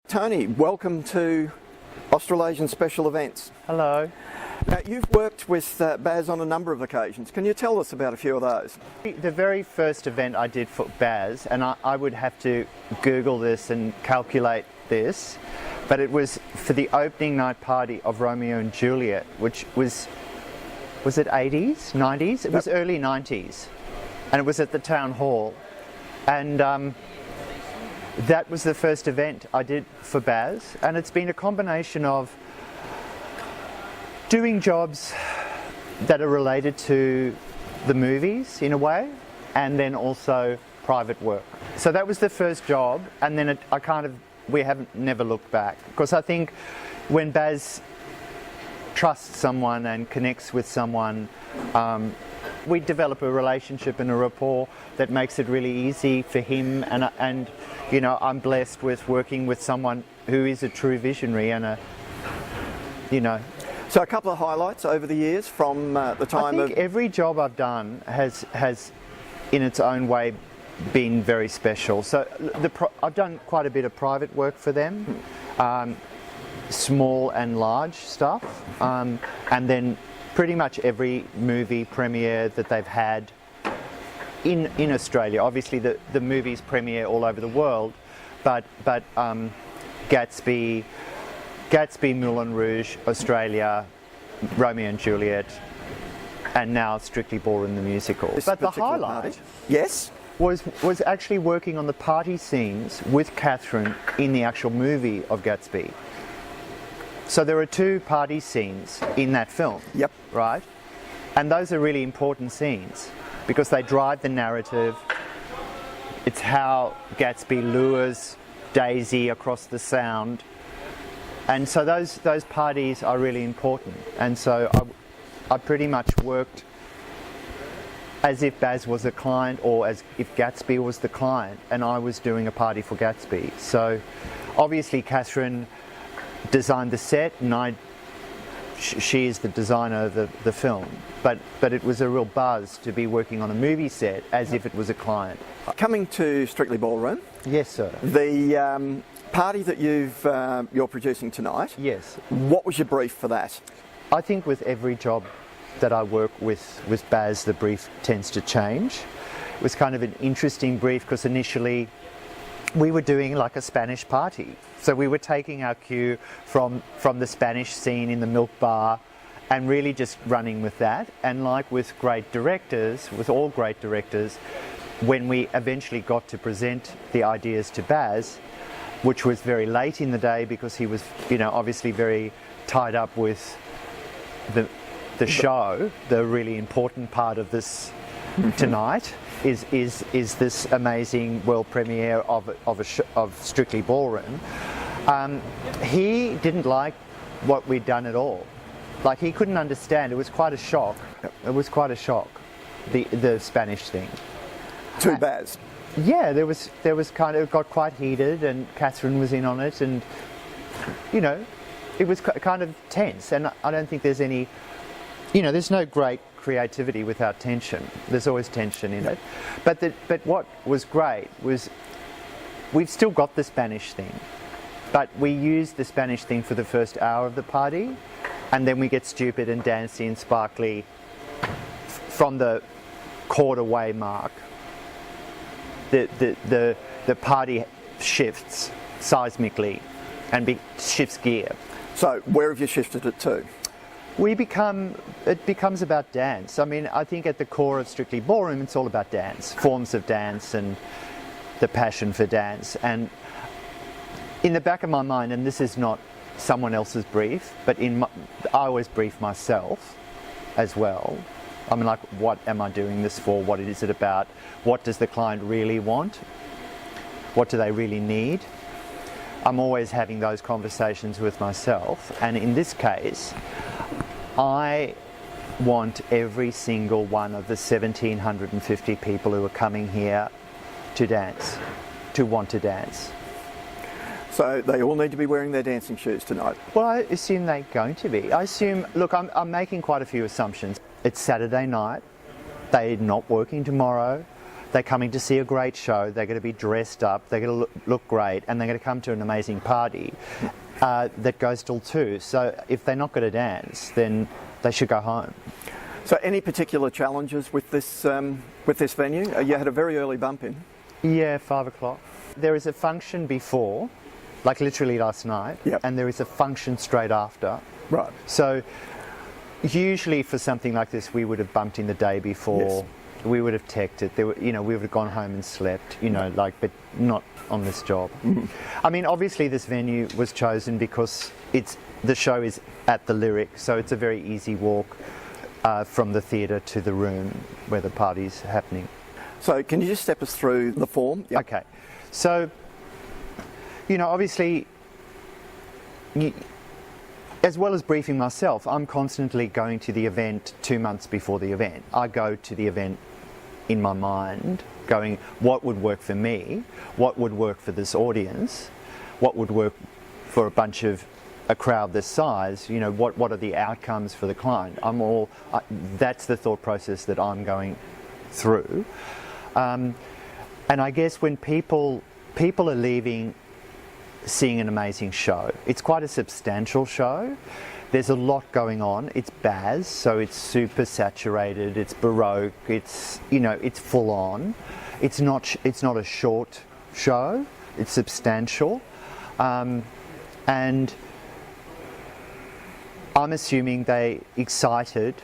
Tony, welcome to Australasian Special Events. Hello. Now, you've worked with Baz on a number of occasions. Can you tell us about a few of those? The very first event I did for Baz, and I would have to Google this and calculate this, but it was for the opening night party of Romeo and Juliet, which was it 80s, 90s? It was early 90s, and it was at the Town Hall. And that was the first event I did for Baz, and it's been a combination of doing jobs that are related to the movies in a way, and then also private work. So that was the first job, and then we haven't never looked back, because I think when Baz trusts someone and connects with someone, we develop a relationship and a rapport that makes it really easy for him, and you know, I'm blessed with working with someone who is a true visionary and So a couple of highlights over the years from the time I think every job I've done has in its own way been very special. So I've done quite a bit of private work for them, small and large stuff, and then pretty much every movie premiere that they've had in Australia. Obviously the movies premiere all over the world, but Gatsby, Moulin Rouge, Australia, Romeo and Juliet, and now Strictly Ballroom the musical. But the highlight, yes, was actually working on the party scenes with Catherine in the actual movie of Gatsby. So there are two party scenes in that film. Yep. Right? And those are really important scenes because they drive the narrative. It's how Gatsby lures Daisy across the Sound. And so those parties are really important. And so I pretty much worked as if Baz was a client, or as if Gatsby was the client and I was doing a party for Gatsby. So obviously Catherine designed the set, and she is the designer of the film. But it was a real buzz to be working on a movie set as if it was a client. Coming to Strictly Ballroom. Yes, sir. The party that you're producing tonight. Yes. What was your brief for that? I think with every job that I work with Baz, the brief tends to change. It was kind of an interesting brief because initially we were doing like a Spanish party. So we were taking our cue from the Spanish scene in the Milk Bar and really just running with that. And like with great directors, with all great directors, when we eventually got to present the ideas to Baz, which was very late in the day because he was, obviously very tied up with the show, the really important part of this tonight is this amazing world premiere of Strictly Ballroom. He didn't like what we'd done at all. Like, he couldn't understand. It was quite a shock. It was quite a shock, the Spanish thing. To Baz. Yeah, there was kind of, it got quite heated, and Catherine was in on it, and it was kind of tense. And I don't think there's any, there's no great creativity without tension. There's always tension in it. But what was great was we've still got the Spanish thing, but we used the Spanish thing for the first hour of the party, and then we get stupid and dancey and sparkly from the quarter-way mark. The party shifts seismically and shifts gear. So where have you shifted it to? It becomes about dance. I mean, I think at the core of Strictly Ballroom, it's all about dance, forms of dance and the passion for dance. And in the back of my mind, and this is not someone else's brief, but I always brief myself as well. I mean, like, what am I doing this for? What is it about? What does the client really want? What do they really need? I'm always having those conversations with myself. And in this case, I want every single one of the 1,750 people who are coming here to dance, to want to dance. So they all need to be wearing their dancing shoes tonight? Well, I assume they're going to be. Look, I'm making quite a few assumptions. It's Saturday night. They're not working tomorrow. they're coming to see a great show, they're going to be dressed up, they're going to look great, and they're going to come to an amazing party that goes till 2. So if they're not going to dance, then they should go home. So any particular challenges with this venue? You had a very early bump in. Yeah, 5 o'clock. There is a function before, like literally last night, yep. and there is a function straight after. Right. So usually for something like this, we would have bumped in the day before. Yes. We would have teched it. There were, we would have gone home and slept. But not on this job. Mm-hmm. I mean, obviously, this venue was chosen because the show is at the Lyric, so it's a very easy walk from the theatre to the room where the party's happening. So can you just step us through the form? Yep. Okay. So, obviously, as well as briefing myself, I'm constantly going to the event 2 months before the event. I go to the event in my mind, going, what would work for me? What would work for this audience? What would work for a crowd this size? What are the outcomes for the client? That's the thought process that I'm going through. And I guess when people are leaving seeing an amazing show, it's quite a substantial show. There's a lot going on. It's Baz, so it's super saturated. It's Baroque. It's it's full on. It's not a short show. It's substantial, and I'm assuming they excited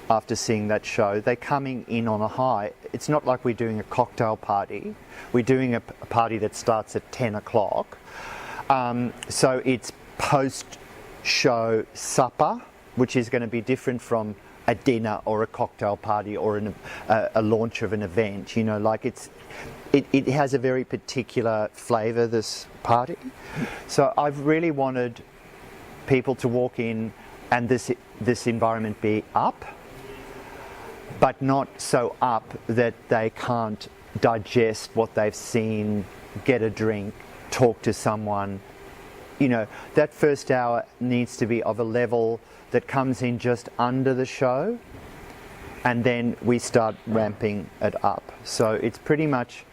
after seeing that show. They're coming in on a high. It's not like we're doing a cocktail party. We're doing a party that starts at 10 o'clock. So it's post-show supper, which is going to be different from a dinner or a cocktail party or a launch of an event. It has a very particular flavour, this party. So I've really wanted people to walk in and this environment be up, but not so up that they can't digest what they've seen, get a drink, talk to someone. That first hour needs to be of a level that comes in just under the show, and then we start ramping it up. So it's pretty much,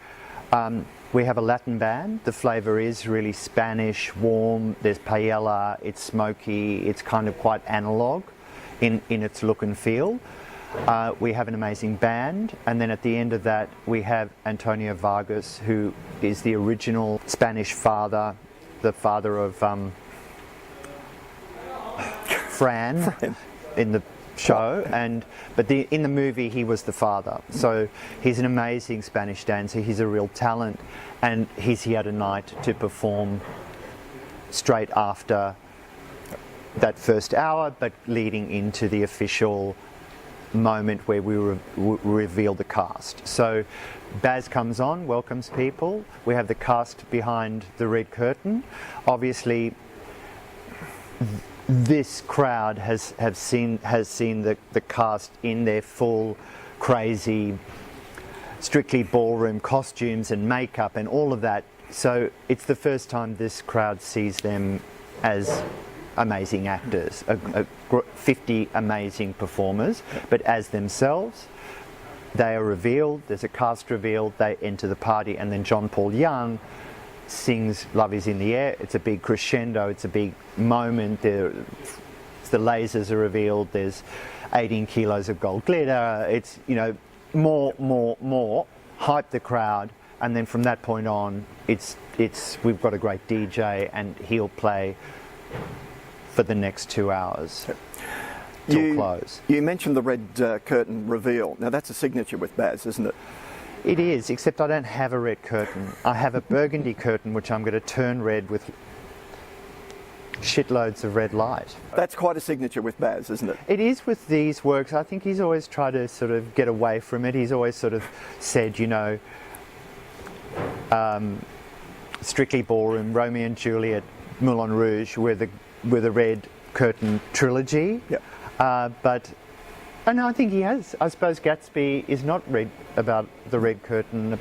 we have a Latin band. The flavour is really Spanish, warm. There's paella, it's smoky, it's kind of quite analogue in its look and feel. We have an amazing band, and then at the end of that we have Antonio Vargas, who is the original Spanish father, the father of Fran in the show, but in the movie he was the father. So he's an amazing Spanish dancer. He's a real talent, and he's here tonight to perform straight after that first hour, but leading into the official moment where we reveal the cast. So Baz comes on, welcomes people. We have the cast behind the red curtain. Obviously, this crowd has seen the cast in their full, crazy, Strictly Ballroom costumes and makeup and all of that. So it's the first time this crowd sees them as amazing actors, 50 amazing performers, but as themselves. They are revealed, there's a cast reveal, they enter the party, and then John Paul Young sings Love Is in the Air. It's a big crescendo, it's a big moment. The lasers are revealed, there's 18 kilos of gold glitter. It's, more, hype the crowd, and then from that point on, we've got a great DJ, and he'll play for the next 2 hours till close. You mentioned the red curtain reveal. Now that's a signature with Baz, isn't it? It is, except I don't have a red curtain. I have a burgundy curtain which I'm going to turn red with shitloads of red light. That's quite a signature with Baz, isn't it? It is with these works. I think he's always tried to sort of get away from it. He's always sort of said, Strictly Ballroom, Romeo and Juliet, Moulin Rouge were the red curtain trilogy. Yep. And I think he has. I suppose Gatsby is not red about the red curtain.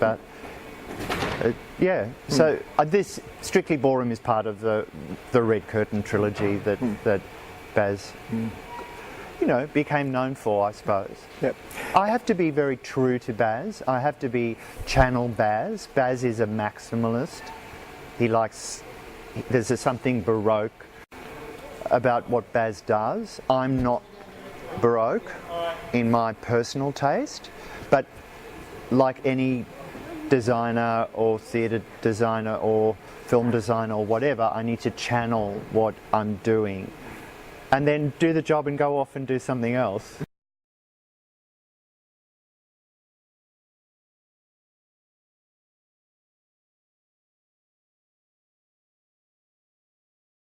So this Strictly Ballroom is part of the red curtain trilogy that Baz became known for, I suppose. Yep. I have to be very true to Baz. I have to be channel Baz. Baz is a maximalist. There's something Baroque about what Baz does. I'm not Baroque in my personal taste, but like any designer or theatre designer or film designer or whatever, I need to channel what I'm doing and then do the job and go off and do something else.